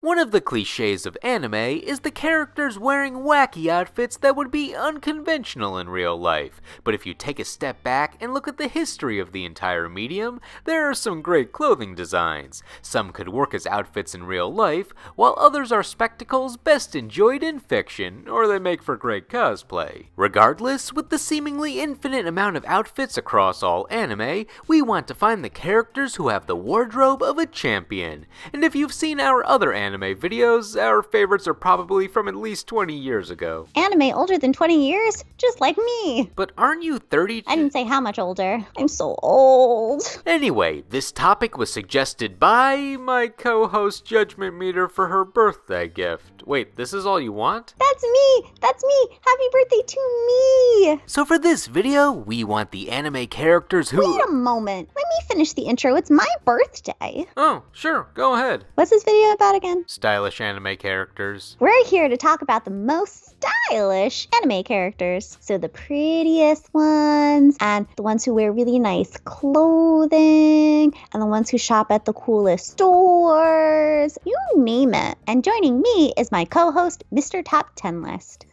One of the cliches of anime is the characters wearing wacky outfits that would be unconventional in real life, but if you take a step back and look at the history of the entire medium, there are some great clothing designs. Some could work as outfits in real life, while others are spectacles best enjoyed in fiction, or they make for great cosplay. Regardless, with the seemingly infinite amount of outfits across all anime, we want to find the characters who have the wardrobe of a champion. And if you've seen our other anime videos, our favorites are probably from at least 20 years ago. Anime older than 20 years? Just like me. But aren't you 30? I didn't say how much older. I'm so old. Anyway, this topic was suggested by my co-host Judgment Meter for her birthday gift. Wait, this is all you want? That's me! That's me! Happy birthday to me! So for this video, we want the anime characters who— Wait a moment. Let me finish the intro. It's my birthday. Oh, sure. Go ahead. What's this video about again? Stylish anime characters. We're here to talk about the most stylish anime characters. So the prettiest ones, and the ones who wear really nice clothing, and the ones who shop at the coolest stores. You name it. And joining me is my co-host, MrTopTenList.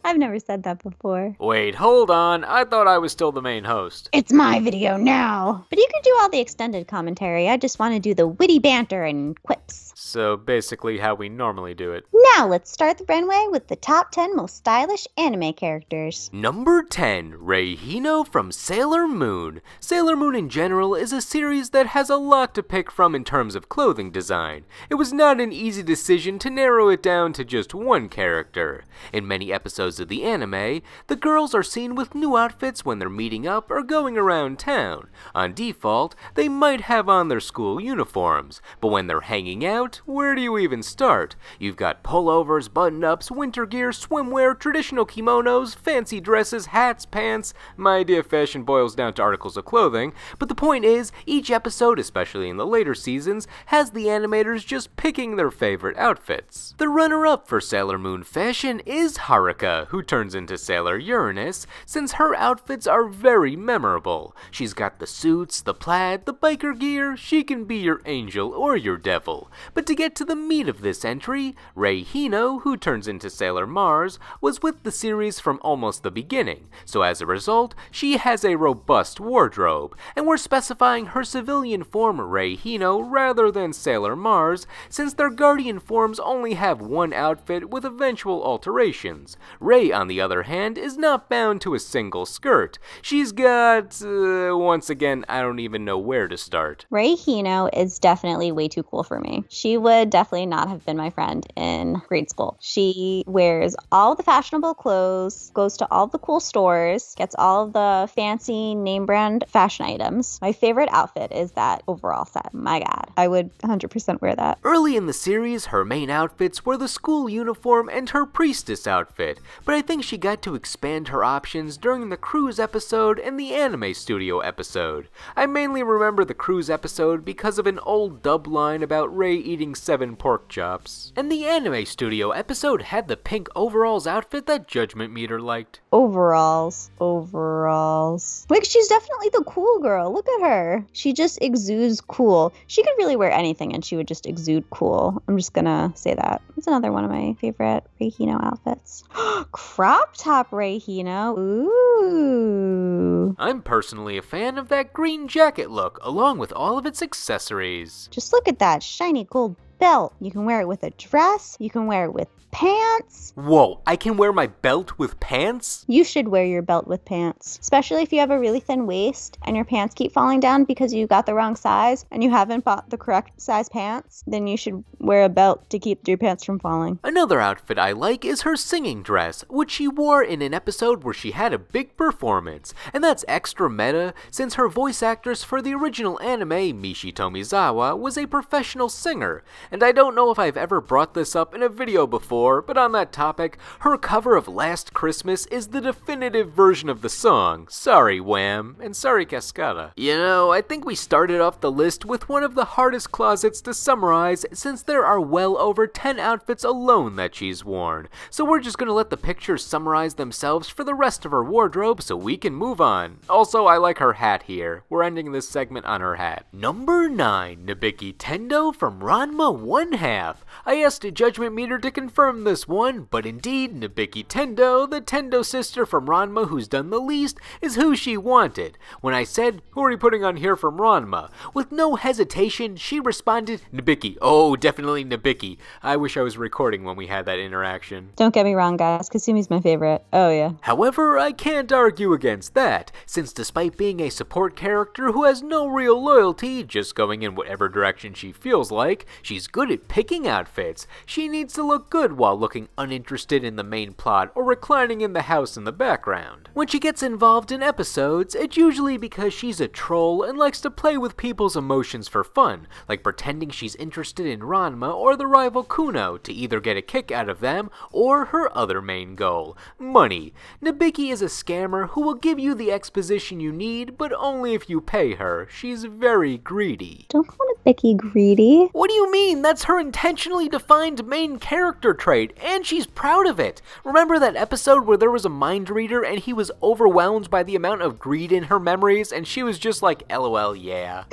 I've never said that before. Wait, hold on. I thought I was still the main host. It's my video now. But you can do all the extended commentary. I just want to do the witty banter and quips. So basically how we normally do it. Now let's start the runway with the top 10 most stylish anime characters. Number 10, Rei Hino from Sailor Moon. Sailor Moon in general is a series that has a lot to pick from in terms of clothing design. It was not an easy decision to narrow it down to just one character. In many episodes of the anime, the girls are seen with new outfits when they're meeting up or going around town. On default, they might have on their school uniforms, but when they're hanging out, where do you even start? You've got pullovers, button-ups, winter gear, swimwear, traditional kimonos, fancy dresses, hats, pants. My idea of fashion boils down to articles of clothing, but the point is, each episode, especially in the later seasons, has the animators just picking their favorite outfits. The runner-up for Sailor Moon fashion is Haruka, who turns into Sailor Uranus, since her outfits are very memorable. She's got the suits, the plaid, the biker gear. She can be your angel or your devil. But to get to the meat of this entry, Rei Hino, who turns into Sailor Mars, was with the series from almost the beginning, so as a result, she has a robust wardrobe, and we're specifying her civilian form Rei Hino rather than Sailor Mars, since their guardian forms only have one outfit with eventual alterations. Rei, on the other hand, is not bound to a single skirt. She's got, once again, I don't even know where to start. Rei Hino is definitely way too cool for me. She would definitely not have been my friend in grade school. She wears all the fashionable clothes, goes to all the cool stores, gets all the fancy name brand fashion items. My favorite outfit is that overall set. My God, I would 100% wear that. Early in the series, her main outfits were the school uniform and her priestess outfit, but I think she got to expand her options during the cruise episode and the anime studio episode. I mainly remember the cruise episode because of an old dub line about Rei eating 7 pork chops. And the anime studio episode had the pink overalls outfit that Judgment Meter liked. Overalls. Like, she's definitely the cool girl. Look at her. She just exudes cool. She could really wear anything and she would just exude cool. I'm just gonna say that. It's another one of my favorite Rei Hino outfits. Crop top Rei Hino. Ooh. I'm personally a fan of that green jacket look, along with all of its accessories. Just look at that shiny gold belt. You can wear it with a dress. You can wear it with pants. Whoa, I can wear my belt with pants? You should wear your belt with pants, especially if you have a really thin waist and your pants keep falling down because you got the wrong size and you haven't bought the correct size pants. Then you should wear a belt to keep your pants from falling. Another outfit I like is her singing dress, which she wore in an episode where she had a big performance, and that's extra meta since her voice actress for the original anime, Mishi Tomizawa, was a professional singer. And I don't know if I've ever brought this up in a video before, but on that topic, her cover of Last Christmas is the definitive version of the song. Sorry, Wham, and sorry, Cascada. You know, I think we started off the list with one of the hardest closets to summarize, since there are well over 10 outfits alone that she's worn. So we're just gonna let the pictures summarize themselves for the rest of her wardrobe so we can move on. Also, I like her hat here. We're ending this segment on her hat. Number 9, Nabiki Tendo from Ranma 1/2. I asked a judgment meter to confirm this one, but indeed, Nabiki Tendo, the Tendo sister from Ranma who's done the least, is who she wanted. When I said, "Who are you putting on here from Ranma?" with no hesitation, she responded, "Nabiki. Oh, definitely Nabiki." I wish I was recording when we had that interaction. Don't get me wrong, guys. Kasumi's my favorite. Oh, yeah. However, I can't argue against that, since despite being a support character who has no real loyalty, just going in whatever direction she feels like, she's good at picking outfits. She needs to look good while looking uninterested in the main plot or reclining in the house in the background. When she gets involved in episodes, it's usually because she's a troll and likes to play with people's emotions for fun, like pretending she's interested in Ranma or the rival Kuno to either get a kick out of them or her other main goal, money. Nabiki is a scammer who will give you the exposition you need, but only if you pay her. She's very greedy. Don't call Nabiki greedy. What do you mean? That's her intentionally defined main character trait, and she's proud of it. Remember that episode where there was a mind reader and he was overwhelmed by the amount of greed in her memories, and she was just like, LOL, yeah.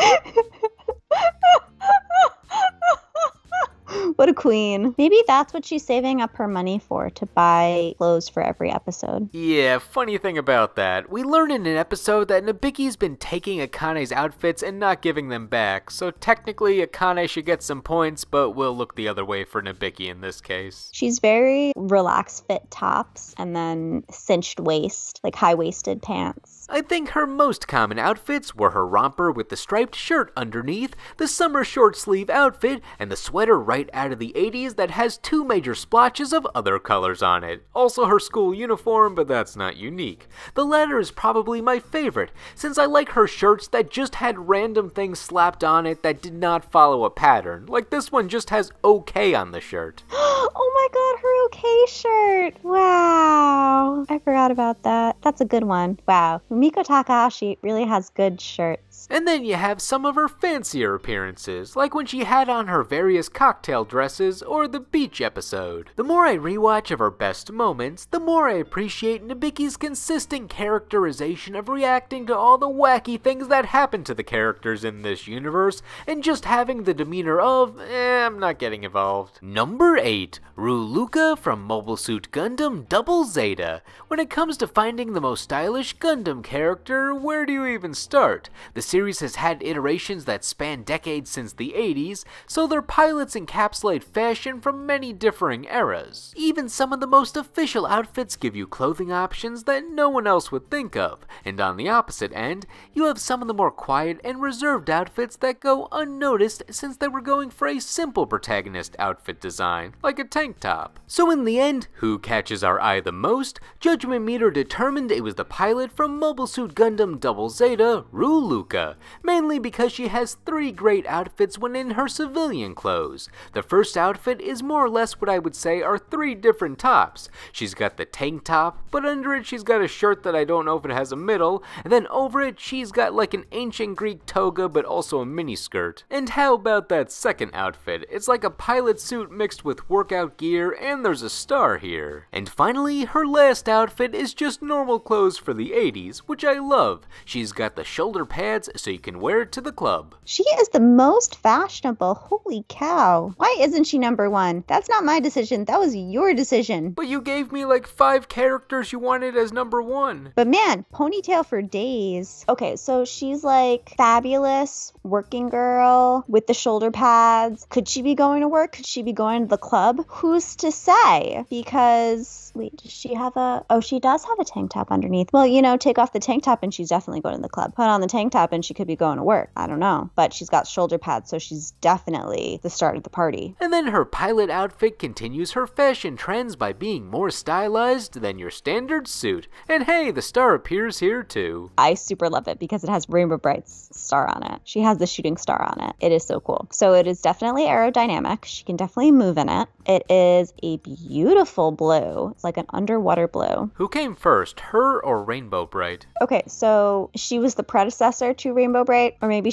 What a queen. Maybe that's what she's saving up her money for, to buy clothes for every episode. Yeah, funny thing about that. We learn in an episode that Nabiki's been taking Akane's outfits and not giving them back, so technically Akane should get some points, but we'll look the other way for Nabiki in this case. She's very relaxed fit tops and then cinched waist, like high-waisted pants. I think her most common outfits were her romper with the striped shirt underneath, the summer short sleeve outfit, and the sweater right out of the 80s that has 2 major splotches of other colors on it. Also her school uniform, but that's not unique. The latter is probably my favorite, since I like her shirts that just had random things slapped on it that did not follow a pattern, like this one just has OK on the shirt. Oh my god, her OK shirt! Wow! I forgot about that. That's a good one. Wow. Miko Takahashi really has good shirts. And then you have some of her fancier appearances, like when she had on her various cocktail dresses or the beach episode. The more I rewatch of her best moments, the more I appreciate Nabiki's consistent characterization of reacting to all the wacky things that happen to the characters in this universe, and just having the demeanor of, I'm not getting involved. Number 8, Ruluka from Mobile Suit Gundam Double Zeta. When it comes to finding the most stylish Gundam character, where do you even start? The series has had iterations that span decades since the 80s, so their pilots encapsulate fashion from many differing eras. Even some of the most official outfits give you clothing options that no one else would think of, and on the opposite end, you have some of the more quiet and reserved outfits that go unnoticed since they were going for a simple protagonist outfit design, like a tank top. So in the end, who catches our eye the most? Judgment Meter determined it was the pilot from Mobile Suit Gundam Double Zeta, Ruluka, mainly because she has 3 great outfits when in her civilian clothes. The first outfit is more or less what I would say are 3 different tops. She's got the tank top, but under it she's got a shirt that I don't know if it has a middle, and then over it she's got like an ancient Greek toga but also a miniskirt. And how about that second outfit? It's like a pilot suit mixed with workout gear, and there's a star here. And finally, her last outfit is just normal clothes for the 80s, which I love. She's got the shoulder pads so you can wear it to the club. She is the most fashionable. Holy cow. Why isn't she number 1? That's not my decision. That was your decision. But you gave me like 5 characters you wanted as number 1. But man, ponytail for days. Okay, so she's like fabulous working girl with the shoulder pads. Could she be going to work? Could she be going to the club? Who's to say? Because, wait, does she have a... Oh, she does have a tank top underneath. Well, you know, take off the tank top and she's definitely going to the club. Put on the tank top and she could be going to work. I don't know. But she's got shoulder pads, so she's definitely the start of the party. And then her pilot outfit continues her fashion trends by being more stylized than your standard suit. And hey, the star appears here too. I super love it because it has Rainbow Bright's star on it. She has the shooting star on it. It is so cool. So it is definitely aerodynamic. She can definitely move in it. It is a beautiful blue. It's like an underwater blue. Who came first, her or Rainbow Bright? Okay, so she was the predecessor to Rainbow Bright, or maybe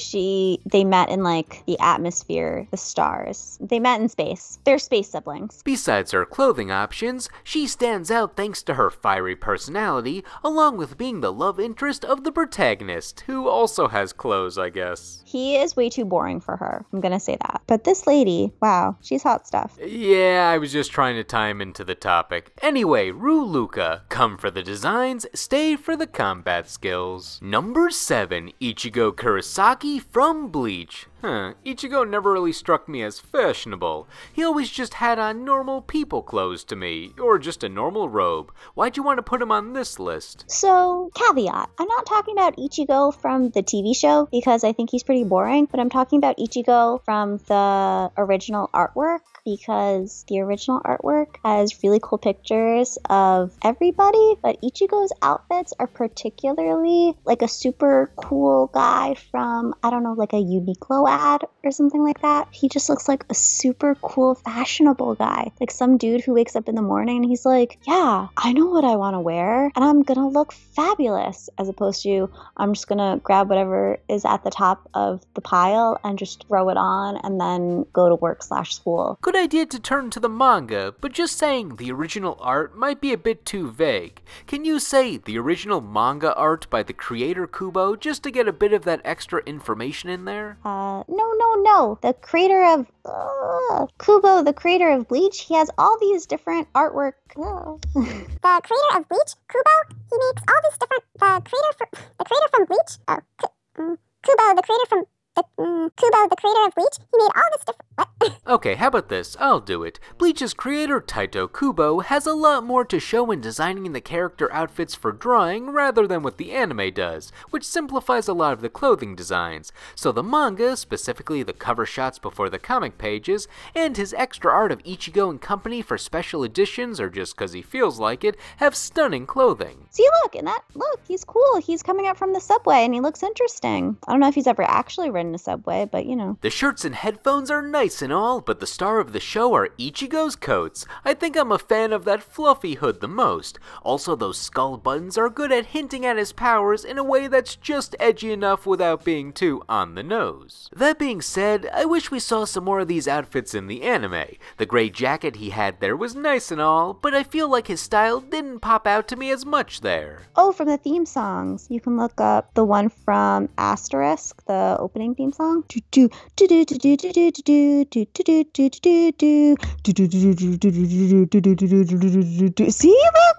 they met in like the atmosphere, the stars. They met in space. They're space siblings. Besides her clothing options, she stands out thanks to her fiery personality, along with being the love interest of the protagonist, who also has clothes, I guess. He is way too boring for her, I'm gonna say that. But this lady, wow, she's hot stuff. Yeah, I was just trying to tie him into the topic. Anyway, Rue Luca. Come for the designs, stay for the combat skills. Number 7, Ichigo Kurosaki from Bleach. Ichigo never really struck me as fashionable. He always just had on normal people clothes to me, or just a normal robe. Why'd you want to put him on this list? So, caveat, I'm not talking about Ichigo from the TV show, because I think he's pretty boring, but I'm talking about Ichigo from the original artwork, because the original artwork has really cool pictures of everybody, but Ichigo's outfits are particularly like a super cool guy from, I don't know, like a Uniqlo ad or something like that. He just looks like a super cool, fashionable guy. Like some dude who wakes up in the morning and he's like, yeah, I know what I want to wear and I'm gonna look fabulous, as opposed to I'm just gonna grab whatever is at the top of the pile and just throw it on and then go to work/school. Good idea to turn to the manga, but just saying the original art might be a bit too vague. Can you say the original manga art by the creator Kubo, just to get a bit of that extra information in there? No. The creator of Kubo, the creator of Bleach, he has all these different artwork. The creator of Bleach, Kubo, he makes all these different. The creator from Bleach. Kubo, the creator from. Kubo, the creator of Bleach, he made all this different. What? Okay, how about this? I'll do it. Bleach's creator, Taito Kubo, has a lot more to show in designing the character outfits for drawing rather than what the anime does, which simplifies a lot of the clothing designs. So the manga, specifically the cover shots before the comic pages, and his extra art of Ichigo and company for special editions or just because he feels like it, have stunning clothing. See, look, he's cool. He's coming up from the subway and he looks interesting. I don't know if he's ever actually ridden a subway, but you know. The shirts and headphones are nice and all, but the star of the show are Ichigo's coats. I think I'm a fan of that fluffy hood the most. Also, those skull buttons are good at hinting at his powers in a way that's just edgy enough without being too on the nose. That being said, I wish we saw some more of these outfits in the anime. The gray jacket he had there was nice and all, but I feel like his style didn't pop out to me as much there. Oh, from the theme songs. You can look up the one from Asterisk, the opening theme song. See, look,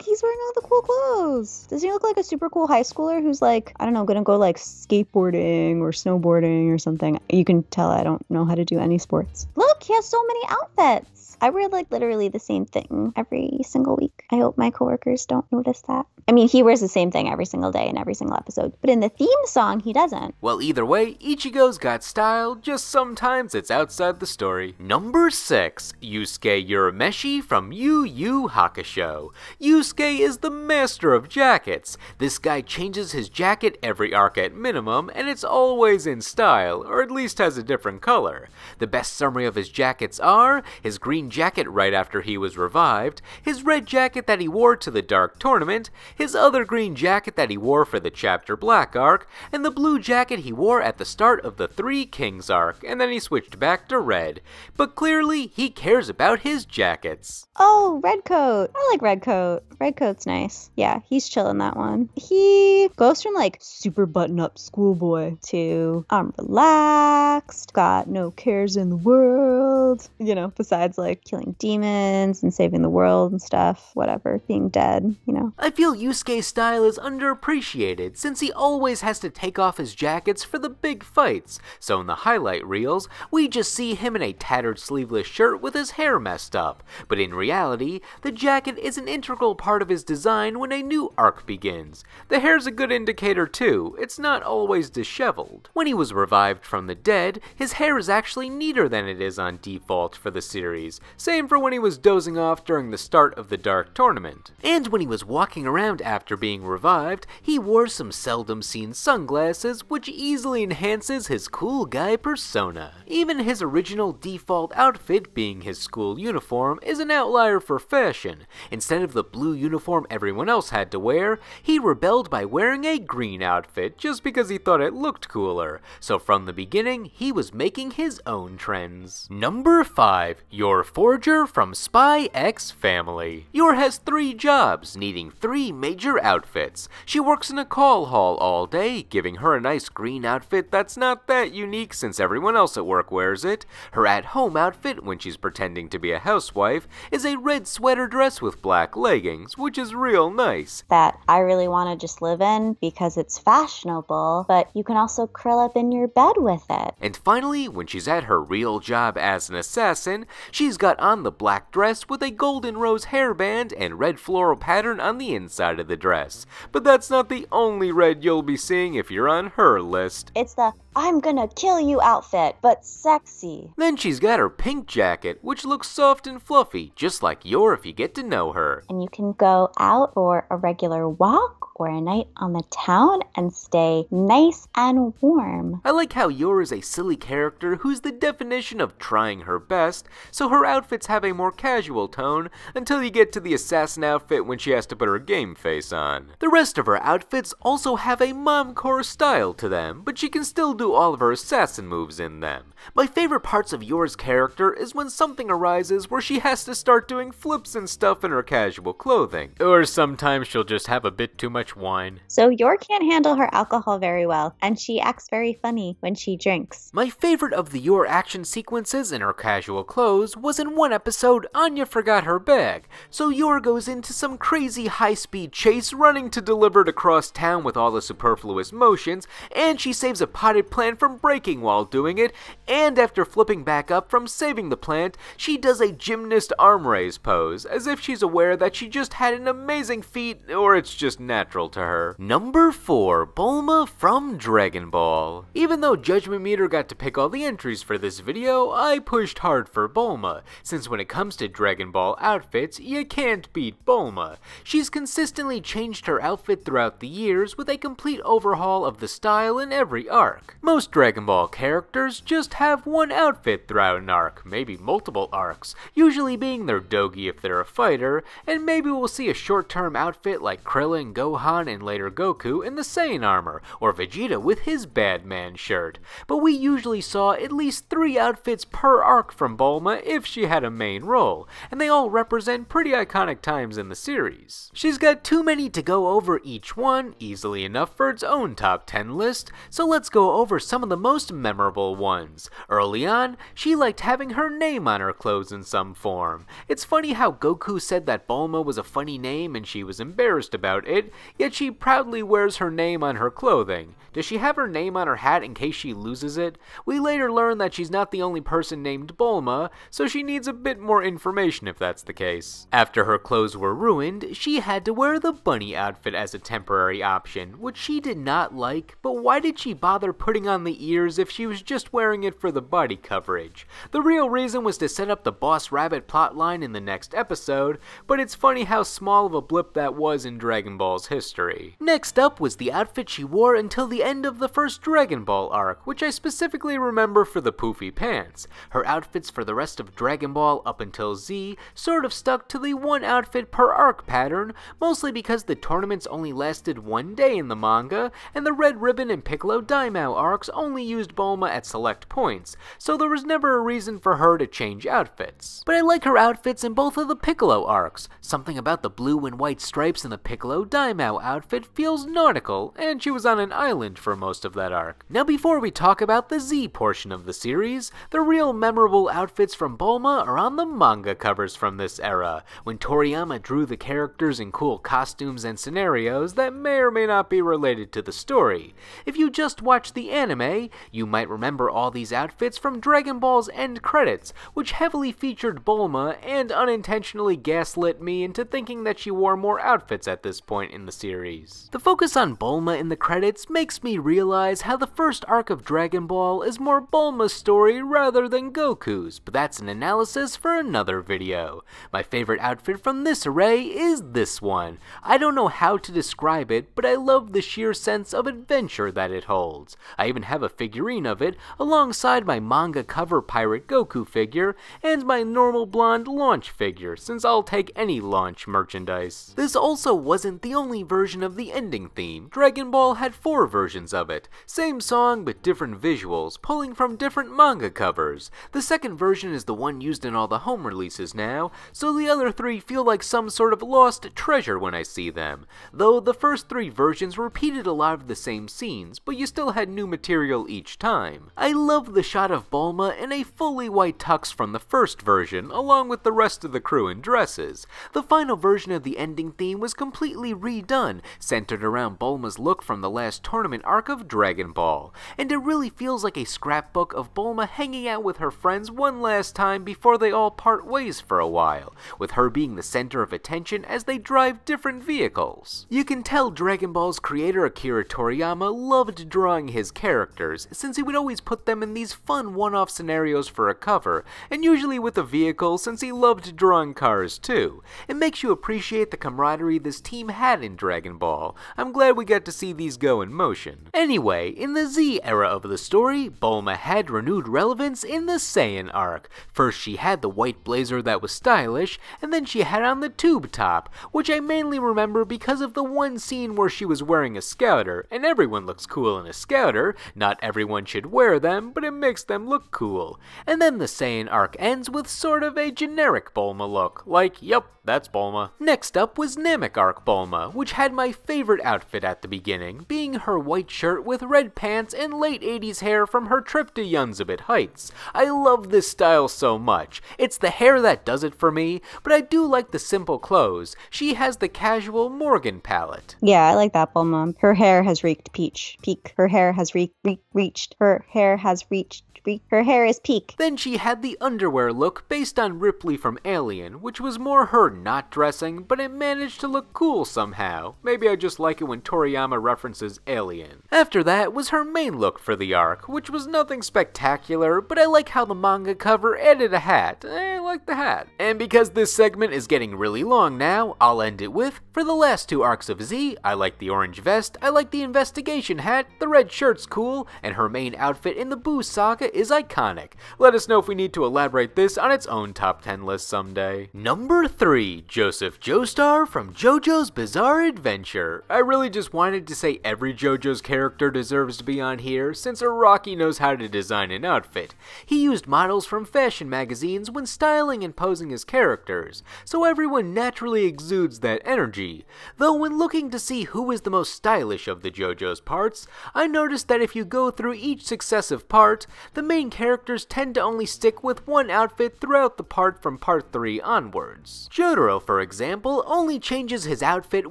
he's wearing all the cool clothes. Doesn't he look like a super cool high schooler who's like, I don't know, gonna go like skateboarding or snowboarding or something? You can tell I don't know how to do any sports. Look, he has so many outfits. I wear like literally the same thing every single week. I hope my coworkers don't notice that. I mean, he wears the same thing every single day in every single episode, but in the theme song, he doesn't. Well, either way, Ichigo's got style, just sometimes it's outside the story. Number 6, Yusuke Urameshi from Yu Yu Hakusho. Yusuke is the master of jackets. This guy changes his jacket every arc at minimum, and it's always in style, or at least has a different color. The best summary of his jackets are his green jacket right after he was revived, his red jacket that he wore to the Dark Tournament, his other green jacket that he wore for the Chapter Black arc, and the blue jacket he wore at the start of the Three Kings arc, and then he switched back to red. But clearly, he cares about his jackets. Oh, red coat. I like red coat. Red coat's nice. Yeah, he's chilling that one. He goes from like super button-up schoolboy to I'm relaxed, got no cares in the world, you know, besides like killing demons and saving the world and stuff, whatever, being dead, you know. I feel Yusuke's style is underappreciated since he always has to take off his jackets for the big fights, so in the highlight reels, we just see him in a tattered sleeveless shirt with his hair messed up, but in reality, the jacket is an integral part of his design when a new arc begins. The hair's a good indicator too, it's not always disheveled. When he was revived from the dead, his hair is actually neater than it is on default for the series, Same for when he was dozing off during the start of the Dark Tournament. And when he was walking around after being revived, he wore some seldom seen sunglasses, which easily enhances his cool guy persona. Even his original default outfit, being his school uniform, is an outlier for fashion. Instead of the blue uniform everyone else had to wear, he rebelled by wearing a green outfit just because he thought it looked cooler. So from the beginning, he was making his own trends. Number 5. Yor Forger from Spy X Family. Yor has 3 jobs, needing 3 major outfits. She works in a call hall all day, giving her a nice green outfit that's not that unique since everyone else at work wears it. Her at-home outfit, when she's pretending to be a housewife, is a red sweater dress with black leggings, which is real nice. That I really want to just live in because it's fashionable, but you can also curl up in your bed with it. And finally, when she's at her real job as an assassin, she's got on the black dress with a golden rose hairband and red floral pattern on the inside of the dress. But that's not the only red you'll be seeing if you're on her list. It's the I'm gonna kill you outfit, but sexy. Then she's got her pink jacket, which looks soft and fluffy, just like Yor if you get to know her. And you can go out for a regular walk or a night on the town and stay nice and warm. I like how Yor is a silly character who's the definition of trying her best, so her outfits have a more casual tone until you get to the assassin outfit when she has to put her game face on. The rest of her outfits also have a momcore style to them, but she can still do all of her assassin moves in them. My favorite parts of Yor's character is when something arises where she has to start doing flips and stuff in her casual clothing. Or sometimes she'll just have a bit too much wine. So Yor can't handle her alcohol very well, and she acts very funny when she drinks. My favorite of the Yor action sequences in her casual clothes was in one episode Anya forgot her bag, so Yor goes into some crazy high-speed chase running to deliver it across town with all the superfluous motions, and she saves a potted plant from breaking while doing it, and after flipping back up from saving the plant, she does a gymnast arm raise pose, as if she's aware that she just had an amazing feat, or it's just natural to her. Number 4. Bulma from Dragon Ball. Even though Judgment Meter got to pick all the entries for this video, I pushed hard for Bulma, since when it comes to Dragon Ball outfits, you can't beat Bulma. She's consistently changed her outfit throughout the years with a complete overhaul of the style in every arc. Most Dragon Ball characters just have one outfit throughout an arc, maybe multiple arcs, usually being their dogi if they're a fighter, and maybe we'll see a short-term outfit like Krillin, Gohan, and later Goku in the Saiyan armor, or Vegeta with his Bad Man shirt. But we usually saw at least 3 outfits per arc from Bulma if she had a main role, and they all represent pretty iconic times in the series. She's got too many to go over each one, easily enough for its own top 10 list, so let's go over some of the most memorable ones. Early on, she liked having her name on her clothes in some form. It's funny how Goku said that Bulma was a funny name and she was embarrassed about it, yet she proudly wears her name on her clothing. Does she have her name on her hat in case she loses it? We later learn that she's not the only person named Bulma, so she needs a bit more information if that's the case. After her clothes were ruined, she had to wear the bunny outfit as a temporary option, which she did not like, but why did she bother putting on the ears if she was just wearing it for the body coverage? The real reason was to set up the Boss Rabbit plotline in the next episode, but it's funny how small of a blip that was in Dragon Ball's history. Next up was the outfit she wore until the end of the first Dragon Ball arc, which I specifically remember for the poofy pants. Her outfits for the rest of Dragon Ball up until Z sort of stuck to the one outfit per arc pattern, mostly because the tournaments only lasted 1 day in the manga, and the Red Ribbon and Piccolo Daimao arcs only used Bulma at select points, so there was never a reason for her to change outfits. But I like her outfits in both of the Piccolo arcs. Something about the blue and white stripes in the Piccolo Daimao outfit feels nautical, and she was on an island for most of that arc. Now before we talk about the Z portion of the series, the real memorable outfits from Bulma are on the manga covers from this era, when Toriyama drew the characters in cool costumes and scenarios that may or may not be related to the story. If you just watch the anime, you might remember all these outfits from Dragon Ball's end credits, which heavily featured Bulma and unintentionally gaslit me into thinking that she wore more outfits at this point in the series. The focus on Bulma in the credits makes me realize how the first arc of Dragon Ball is more Bulma's story rather than Goku's, but that's an analysis analysis for another video. My favorite outfit from this array is this one. I don't know how to describe it, but I love the sheer sense of adventure that it holds. I even have a figurine of it, alongside my manga cover Pirate Goku figure, and my normal blonde launch figure, since I'll take any launch merchandise. This also wasn't the only version of the ending theme. Dragon Ball had 4 versions of it. Same song, but different visuals, pulling from different manga covers. The second version is the one used in all the home releases now, so the other 3 feel like some sort of lost treasure when I see them. Though the first 3 versions repeated a lot of the same scenes, but you still had new material each time. I love the shot of Bulma in a fully white tux from the first version, along with the rest of the crew in dresses. The final version of the ending theme was completely redone, centered around Bulma's look from the last tournament arc of Dragon Ball, and it really feels like a scrapbook of Bulma hanging out with her friends one last time before they all part ways for a while, with her being the center of attention as they drive different vehicles. You can tell Dragon Ball's creator Akira Toriyama loved drawing his characters, since he would always put them in these fun one-off scenarios for a cover, and usually with a vehicle since he loved drawing cars too. It makes you appreciate the camaraderie this team had in Dragon Ball. I'm glad we got to see these go in motion. Anyway, in the Z era of the story, Bulma had renewed relevance in the Saiyan arc. First she had the white blazer that was stylish, and then she had on the tube top, which I mainly remember because of the one scene where she was wearing a scouter, and everyone looks cool in a scouter. Not everyone should wear them, but it makes them look cool. And then the Saiyan arc ends with sort of a generic Bulma look, like, yup, that's Bulma. Next up was Namek arc Bulma, which had my favorite outfit at the beginning, being her white shirt with red pants and late 80s hair from her trip to Yunzabit Heights. I love this style so much. It's the hair that does it for me, but I do like the simple clothes. She has the casual Morgan palette. Yeah, I like that Bulma. Her hair has reached peak. Her hair has reached. Her hair has reached. Her hair is peak. Then she had the underwear look based on Ripley from Alien, which was more her not dressing, but it managed to look cool somehow. Maybe I just like it when Toriyama references Alien. After that was her main look for the arc, which was nothing spectacular, but I like how the manga cover added a hat. I like the hat. And because this segment is getting really long now, I'll end it with, for the last 2 arcs of Z, I like the orange vest, I like the investigation hat, the red shirt's cool, and her main outfit in the Boo saga is iconic. Let us know if we need to elaborate this on its own top 10 list someday. Number 3, Joseph Joestar from JoJo's Bizarre Adventure. I really just wanted to say every JoJo's character deserves to be on here, since Araki knows how to design an outfit. He used models from fashion magazines when styling and posing his characters, so everyone naturally exudes that energy. Though when looking to see who is the most stylish of the JoJo's parts, I noticed that if you go through each successive part, the main characters tend to only stick with one outfit throughout the part from part 3 onwards. Jotaro, for example, only changes his outfit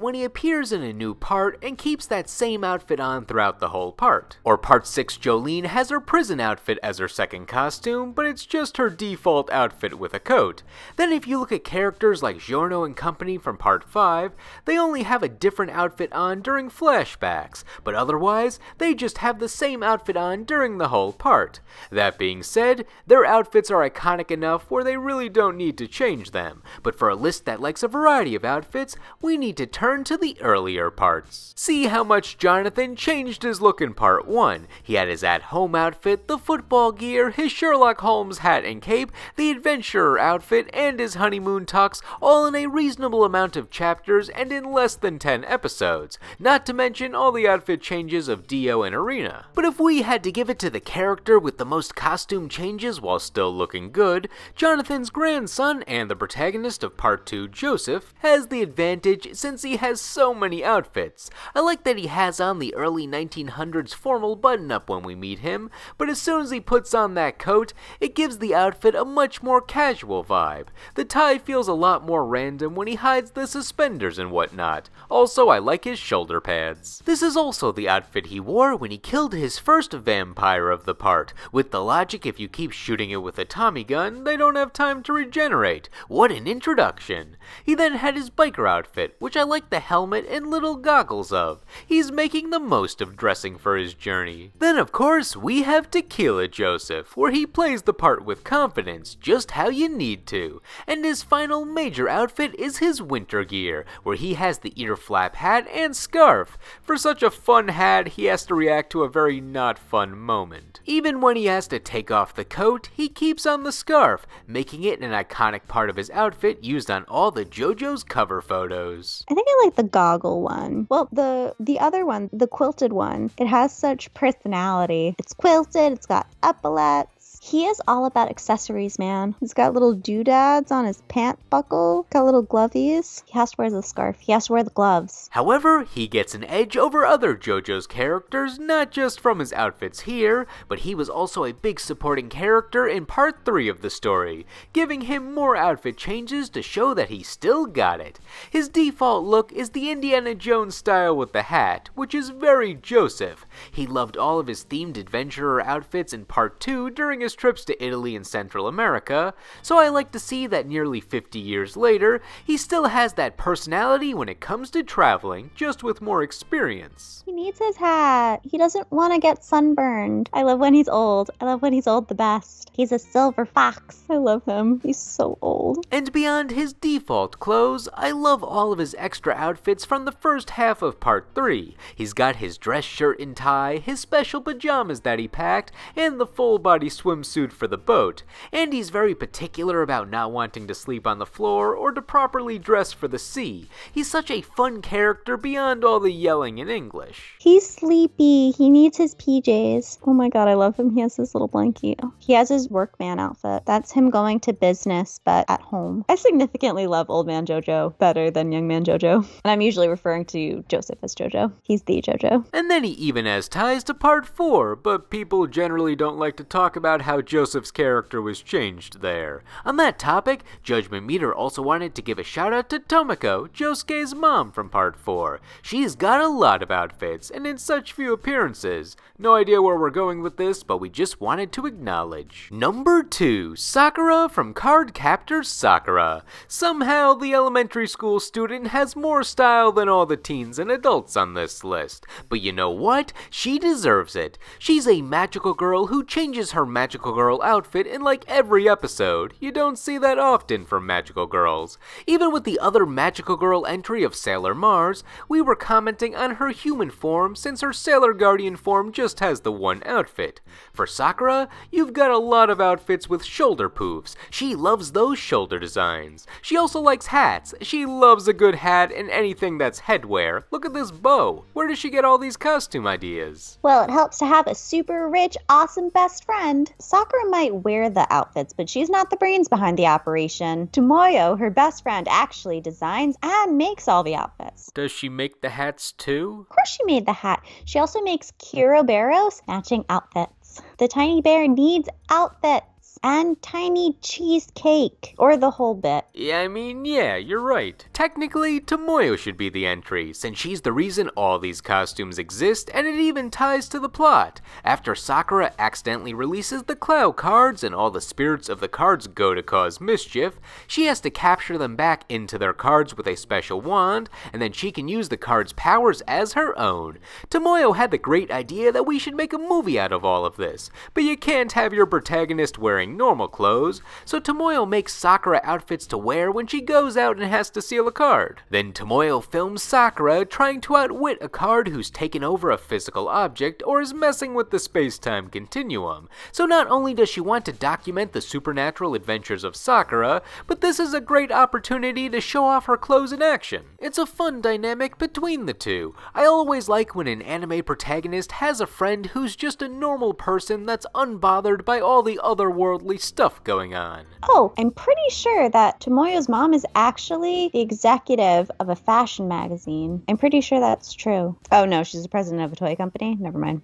when he appears in a new part and keeps that same outfit on throughout the whole part. Or part 6 Jolene has her prison outfit as her second costume, but it's just her default outfit with a coat. Then if you look at characters like Giorno and company from part 5, they only have a different outfit on during flashbacks, but otherwise, they just have the same outfit on during the whole part. That being said, their outfits are iconic enough where they really don't need to change them, but for a list that likes a variety of outfits, we need to turn to the earlier parts. See how much Jonathan changed his look in part 1. He had his at-home outfit, the football gear, his Sherlock Holmes hat and cape, the adventurer outfit, and his honeymoon tux, all in a reasonable amount of chapters and in less than 10 episodes, not to mention all the outfit changes of Dio and Arena. But if we had to give it to the character with the most costume changes while still looking good, Jonathan's grandson and the protagonist of part 2, Joseph, has the advantage since he has so many outfits. I like that he has on the early 1900s formal button-up when we meet him, but as soon as he puts on that coat, it gives the outfit a much more casual vibe. The tie feels a lot more random when he hides the suspenders and whatnot. Also, I like his shoulder pads. This is also the outfit he wore when he killed his first vampire of the part, with the logic if you keep shooting it with a Tommy gun, they don't have time to regenerate. What an introduction! He then had his biker outfit, which I like the helmet and little goggles of. He's making the most of dressing for his journey. Then of course, we have Tequila Joseph, where he plays the part with confidence. confidence, just how you need to. And his final major outfit is his winter gear, where he has the ear flap hat and scarf. For such a fun hat, he has to react to a very not fun moment. Even when he has to take off the coat, he keeps on the scarf, making it an iconic part of his outfit used on all the JoJo's cover photos. I think I like the goggle one. Well, the other one, the quilted one, it has such personality. It's quilted, it's got epaulets. He is all about accessories, man. He's got little doodads on his pant buckle, got little glovies. He has to wear the scarf. He has to wear the gloves. However, he gets an edge over other JoJo's characters, not just from his outfits here, but he was also a big supporting character in part 3 of the story, giving him more outfit changes to show that he still got it. His default look is the Indiana Jones style with the hat, which is very Joseph. He loved all of his themed adventurer outfits in part 2 during his trips to Italy and Central America, so I like to see that nearly 50 years later, he still has that personality when it comes to traveling, just with more experience. He needs his hat. He doesn't want to get sunburned. I love when he's old. I love when he's old the best. He's a silver fox. I love him. He's so old. And beyond his default clothes, I love all of his extra outfits from the first half of part 3. He's got his dress shirt and tie, his special pajamas that he packed, and the full body swimsuit for the boat, and he's very particular about not wanting to sleep on the floor or to properly dress for the sea. He's such a fun character beyond all the yelling in English. He's sleepy. He needs his PJs. Oh my god, I love him. He has this little blankie. He has his workman outfit. That's him going to business, but at home. I significantly love Old Man JoJo better than Young Man JoJo. And I'm usually referring to Joseph as JoJo. He's the JoJo. And then he even has ties to part 4, but people generally don't like to talk about how Joseph's character was changed there. On that topic, Judgment Meter also wanted to give a shout out to Tomoko, Josuke's mom from part 4. She's got a lot of outfits, and in such few appearances. No idea where we're going with this, but we just wanted to acknowledge. Number 2, Sakura from Cardcaptor Sakura. Somehow, the elementary school student has more style than all the teens and adults on this list. But you know what? She deserves it. She's a magical girl who changes her magical girl outfit in like every episode. You don't see that often from magical girls. Even with the other magical girl entry of Sailor Mars, we were commenting on her human form since her Sailor Guardian form just has the one outfit. For Sakura, you've got a lot of outfits with shoulder poofs. She loves those shoulder designs. She also likes hats. She loves a good hat and anything that's headwear. Look at this bow. Where does she get all these costume ideas? Well, it helps to have a super rich, awesome best friend. Sakura might wear the outfits, but she's not the brains behind the operation. Tomoyo, her best friend, actually designs and makes all the outfits. Does she make the hats too? Of course she made the hat. She also makes Kurobero's matching outfits. The tiny bear needs outfits. And tiny cheesecake, or the whole bit. Yeah, you're right. Technically, Tomoyo should be the entry, since she's the reason all these costumes exist, and it even ties to the plot. After Sakura accidentally releases the Cloud cards and all the spirits of the cards go to cause mischief, she has to capture them back into their cards with a special wand, and then she can use the cards' powers as her own. Tomoyo had the great idea that we should make a movie out of all of this, but you can't have your protagonist wearing normal clothes, so Tomoyo makes Sakura outfits to wear when she goes out and has to steal a card. Then Tomoyo films Sakura trying to outwit a card who's taken over a physical object or is messing with the space-time continuum. So not only does she want to document the supernatural adventures of Sakura, but this is a great opportunity to show off her clothes in action. It's a fun dynamic between the two. I always like when an anime protagonist has a friend who's just a normal person that's unbothered by all the otherworldly stuff going on. Oh, I'm pretty sure that Tomoyo's mom is actually the executive of a fashion magazine. I'm pretty sure that's true. Oh no, she's the president of a toy company? Never mind.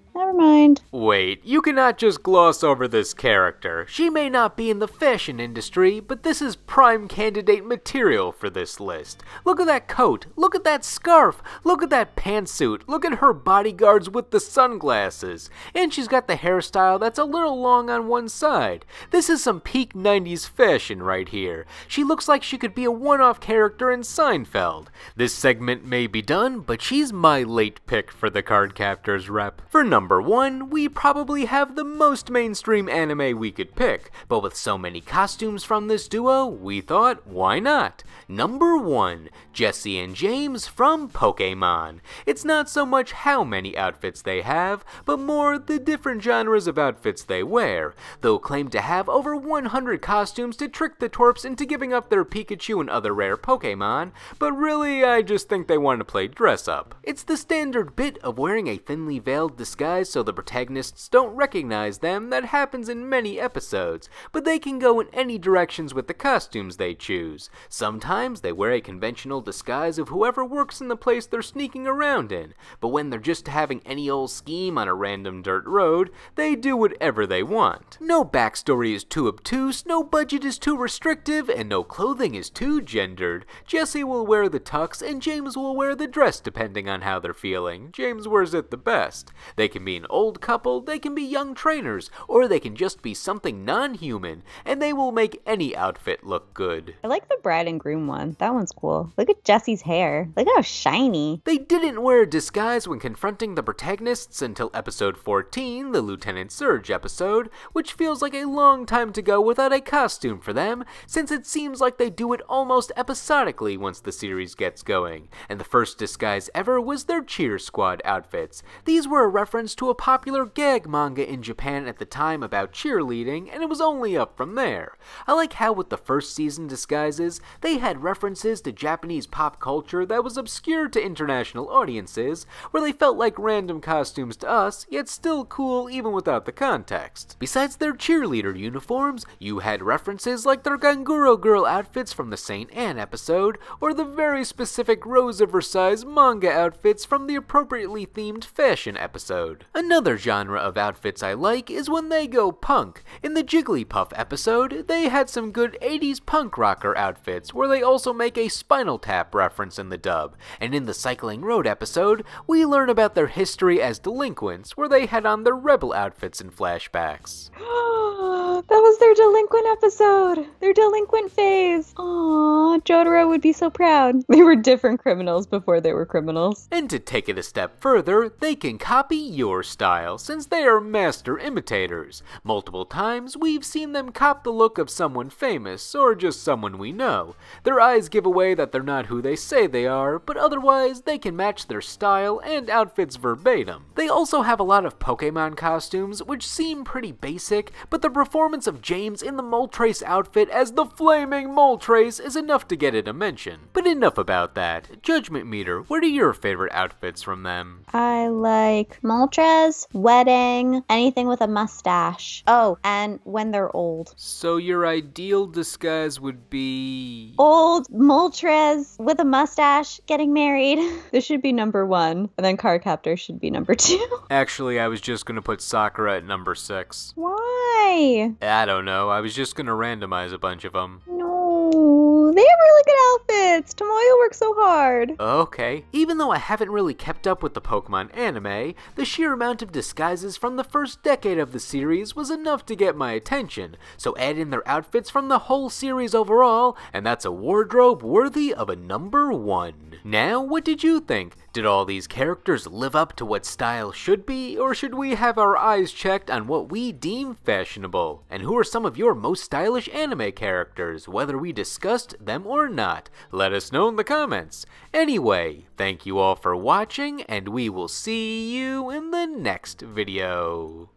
Wait, you cannot just gloss over this character. She may not be in the fashion industry, but this is prime candidate material for this list. Look at that coat, look at that scarf, look at that pantsuit, look at her bodyguards with the sunglasses. And she's got the hairstyle that's a little long on one side. This is some peak 90s fashion right here. She looks like she could be a one-off character in Seinfeld. This segment may be done, but she's my late pick for the Cardcaptors rep. For number number 1, we probably have the most mainstream anime we could pick, but with so many costumes from this duo, we thought, why not? Number 1, Jessie and James from Pokémon. It's not so much how many outfits they have, but more the different genres of outfits they wear. They'll claim to have over 100 costumes to trick the twerps into giving up their Pikachu and other rare Pokémon, but really I just think they want to play dress up. It's the standard bit of wearing a thinly veiled disguise so the protagonists don't recognize them that happens in many episodes, but they can go in any directions with the costumes they choose. Sometimes they wear a conventional disguise of whoever works in the place they're sneaking around in, but when they're just having any old scheme on a random dirt road, they do whatever they want. No backstory is too obtuse, no budget is too restrictive, and no clothing is too gendered. Jessie will wear the tux and James will wear the dress depending on how they're feeling. James wears it the best. They can be an old couple, they can be young trainers, or they can just be something non-human, and they will make any outfit look good. I like the bride and groom one. That one's cool. Look at Jessie's hair. Look how shiny. They didn't wear a disguise when confronting the protagonists until episode 14, the Lieutenant Surge episode, which feels like a long time to go without a costume for them, since it seems like they do it almost episodically once the series gets going. And the first disguise ever was their cheer squad outfits. These were a reference to a popular gag manga in Japan at the time about cheerleading, and it was only up from there. I like how with the first season disguises, they had references to Japanese pop culture that was obscure to international audiences, where they felt like random costumes to us, yet still cool even without the context. Besides their cheerleader uniforms, you had references like their Ganguro girl outfits from the St. Anne episode, or the very specific Rose of Versailles manga outfits from the appropriately themed fashion episode. Another genre of outfits I like is when they go punk. In the Jigglypuff episode, they had some good 80s punk rocker outfits, where they also make a Spinal Tap reference in the dub. And in the Cycling Road episode, we learn about their history as delinquents, where they had on their rebel outfits in flashbacks. That was their delinquent episode. Their delinquent phase. Aww, Jotaro would be so proud. They were different criminals before they were criminals. And to take it a step further, they can copy your style, since they are master imitators. Multiple times, we've seen them cop the look of someone famous, or just someone we know. Their eyes give away that they're not who they say they are, but otherwise, they can match their style and outfits verbatim. They also have a lot of Pokemon costumes, which seem pretty basic, but the performance of James in the Moltres outfit as the Flaming Moltres is enough to get it a mention. But enough about that. Judgment Meter, what are your favorite outfits from them? I like Moltres, wedding, anything with a mustache. Oh, and when they're old. So your ideal disguise would be... Old Moltres with a mustache getting married. This should be number 1, and then Cardcaptor should be number 2. Actually, I was just gonna put Sakura at number 6. Why? I don't know, I was just gonna randomize a bunch of them. No, they have really good outfits. Tomoyo works so hard. Okay. Even though I haven't really kept up with the Pokemon anime, the sheer amount of disguises from the first decade of the series was enough to get my attention, so add in their outfits from the whole series overall, and that's a wardrobe worthy of a number 1. Now, what did you think? Did all these characters live up to what style should be, or should we have our eyes checked on what we deem fashionable? And who are some of your most stylish anime characters, whether we discussed them or not? Let us know in the comments. Anyway, thank you all for watching, and we will see you in the next video.